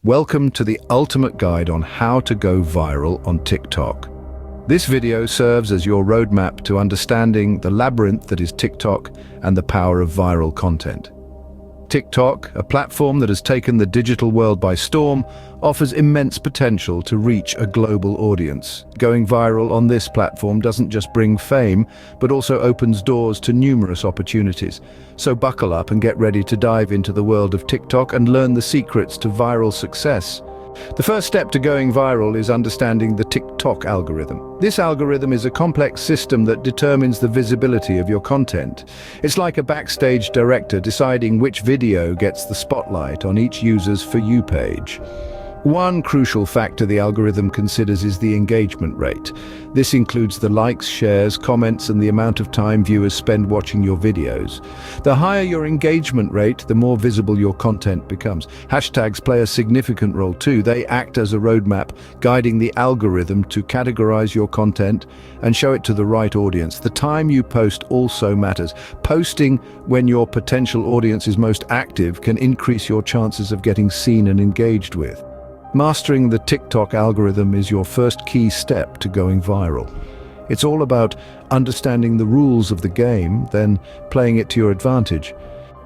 Welcome to the ultimate guide on how to go viral on TikTok. This video serves as your roadmap to understanding the labyrinth that is TikTok and the power of viral content. TikTok, a platform that has taken the digital world by storm, offers immense potential to reach a global audience. Going viral on this platform doesn't just bring fame, but also opens doors to numerous opportunities. So buckle up and get ready to dive into the world of TikTok and learn the secrets to viral success. The first step to going viral is understanding the TikTok algorithm. This algorithm is a complex system that determines the visibility of your content. It's like a backstage director deciding which video gets the spotlight on each user's For You page. One crucial factor the algorithm considers is the engagement rate. This includes the likes, shares, comments, and the amount of time viewers spend watching your videos. The higher your engagement rate, the more visible your content becomes. Hashtags play a significant role too. They act as a roadmap, guiding the algorithm to categorize your content and show it to the right audience. The time you post also matters. Posting when your potential audience is most active can increase your chances of getting seen and engaged with. Mastering the TikTok algorithm is your first key step to going viral. It's all about understanding the rules of the game, then playing it to your advantage.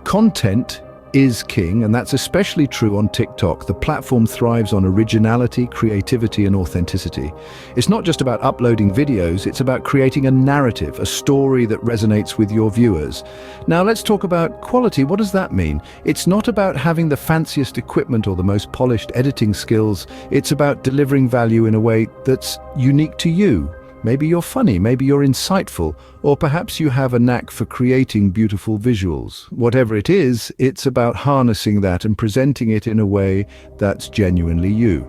Content is king, and that's especially true on TikTok. The platform thrives on originality, creativity, and authenticity. It's not just about uploading videos, it's about creating a narrative, a story that resonates with your viewers. Now let's talk about quality. What does that mean? It's not about having the fanciest equipment or the most polished editing skills. It's about delivering value in a way that's unique to you. Maybe you're funny, maybe you're insightful, or perhaps you have a knack for creating beautiful visuals. Whatever it is, it's about harnessing that and presenting it in a way that's genuinely you.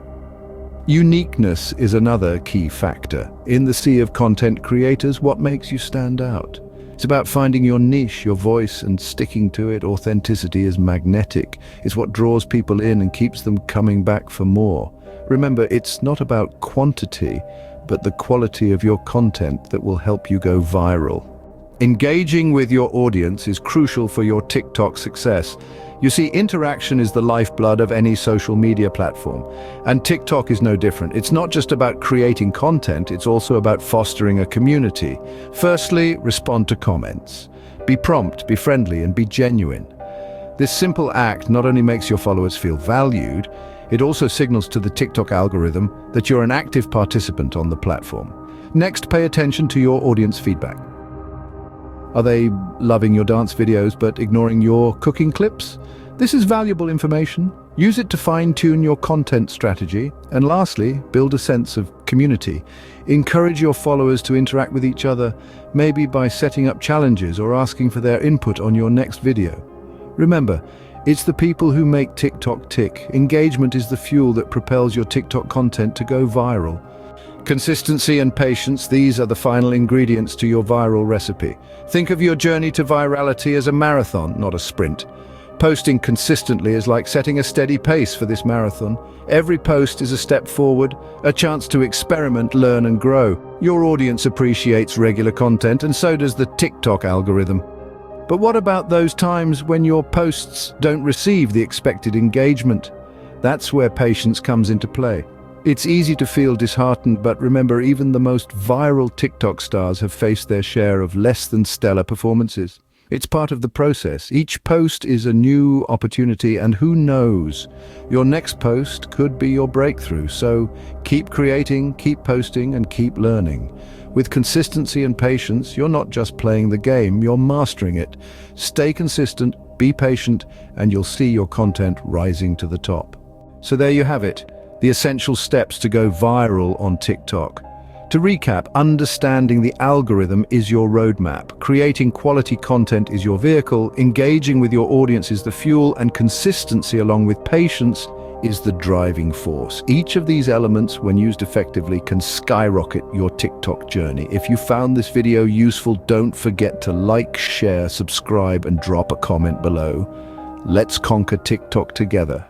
Uniqueness is another key factor. In the sea of content creators, what makes you stand out? It's about finding your niche, your voice, and sticking to it. Authenticity is magnetic. It's what draws people in and keeps them coming back for more. Remember, it's not about quantity, but the quality of your content that will help you go viral. Engaging with your audience is crucial for your TikTok success. You see, interaction is the lifeblood of any social media platform, and TikTok is no different. It's not just about creating content, it's also about fostering a community. Firstly, respond to comments. Be prompt, be friendly, and be genuine. This simple act not only makes your followers feel valued, it also signals to the TikTok algorithm that you're an active participant on the platform. Next, pay attention to your audience feedback. Are they loving your dance videos but ignoring your cooking clips? This is valuable information. Use it to fine-tune your content strategy. And lastly, build a sense of community. Encourage your followers to interact with each other, maybe by setting up challenges or asking for their input on your next video. Remember, it's the people who make TikTok tick. Engagement is the fuel that propels your TikTok content to go viral. Consistency and patience, these are the final ingredients to your viral recipe. Think of your journey to virality as a marathon, not a sprint. Posting consistently is like setting a steady pace for this marathon. Every post is a step forward, a chance to experiment, learn, and grow. Your audience appreciates regular content, and so does the TikTok algorithm. But what about those times when your posts don't receive the expected engagement? That's where patience comes into play. It's easy to feel disheartened, but remember, even the most viral TikTok stars have faced their share of less than stellar performances. It's part of the process. Each post is a new opportunity, and who knows, your next post could be your breakthrough. So keep creating, keep posting, and keep learning. With consistency and patience, you're not just playing the game, you're mastering it. Stay consistent, be patient, and you'll see your content rising to the top. So there you have it, the essential steps to go viral on TikTok. To recap, understanding the algorithm is your roadmap. Creating quality content is your vehicle. Engaging with your audience is the fuel, and consistency along with patience is the driving force. Each of these elements, when used effectively, can skyrocket your TikTok journey. If you found this video useful, don't forget to like, share, subscribe, and drop a comment below. Let's conquer TikTok together.